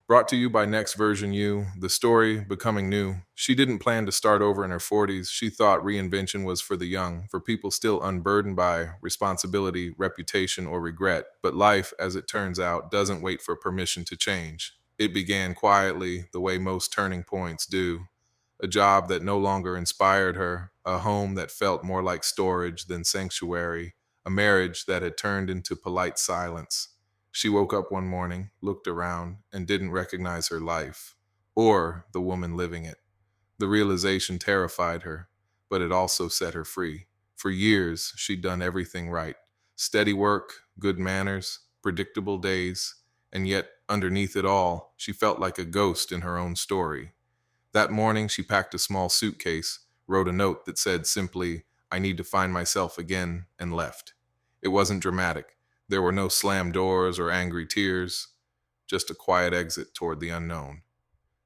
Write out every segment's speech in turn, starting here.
Brought to you by Next Version U, the story becoming new. She didn't plan to start over in her 40s. She thought reinvention was for the young, for people still unburdened by responsibility, reputation, or regret. But life, as it turns out, doesn't wait for permission to change. It began quietly, the way most turning points do. A job that no longer inspired her, a home that felt more like storage than sanctuary, a marriage that had turned into polite silence. She woke up one morning, looked around, and didn't recognize her life or the woman living it. The realization terrified her, but it also set her free. For years, she'd done everything right: steady work, good manners, predictable days, and yet, underneath it all, she felt like a ghost in her own story. That morning, she packed a small suitcase, wrote a note that said simply, "I need to find myself again," and left. It wasn't dramatic. There were no slammed doors or angry tears, just a quiet exit toward the unknown.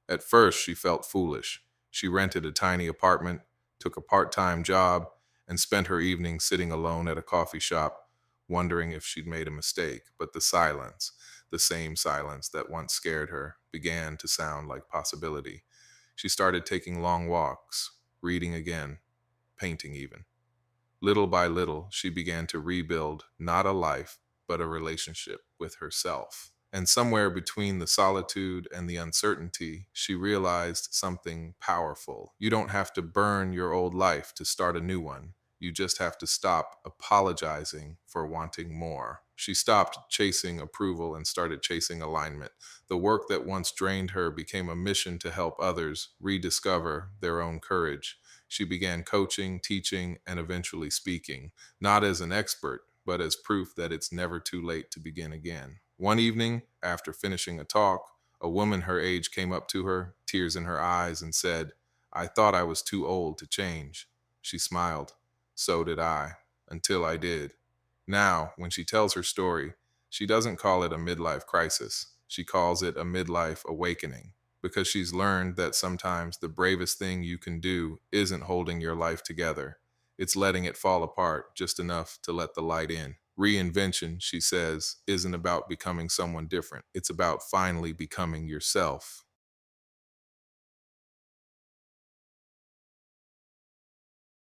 At first, she felt foolish. She rented a tiny apartment, took a part time job, and spent her evenings sitting alone at a coffee shop, wondering if she'd made a mistake. But the silence, the same silence that once scared her, began to sound like possibility. She started taking long walks, reading again, painting even. Little by little, she began to rebuild not a life, but a relationship with herself. And somewhere between the solitude and the uncertainty, she realized something powerful. You don't have to burn your old life to start a new one. You just have to stop apologizing for wanting more. She stopped chasing approval and started chasing alignment. The work that once drained her became a mission to help others rediscover their own courage. She began coaching, teaching, and eventually speaking, not as an expert, but as proof that it's never too late to begin again. One evening, after finishing a talk, a woman her age came up to her, tears in her eyes, and said, "I thought I was too old to change." She smiled. So did I, until I did. Now, when she tells her story, she doesn't call it a midlife crisis. She calls it a midlife awakening, because she's learned that sometimes the bravest thing you can do isn't holding your life together. It's letting it fall apart just enough to let the light in. Reinvention, she says, isn't about becoming someone different. It's about finally becoming yourself.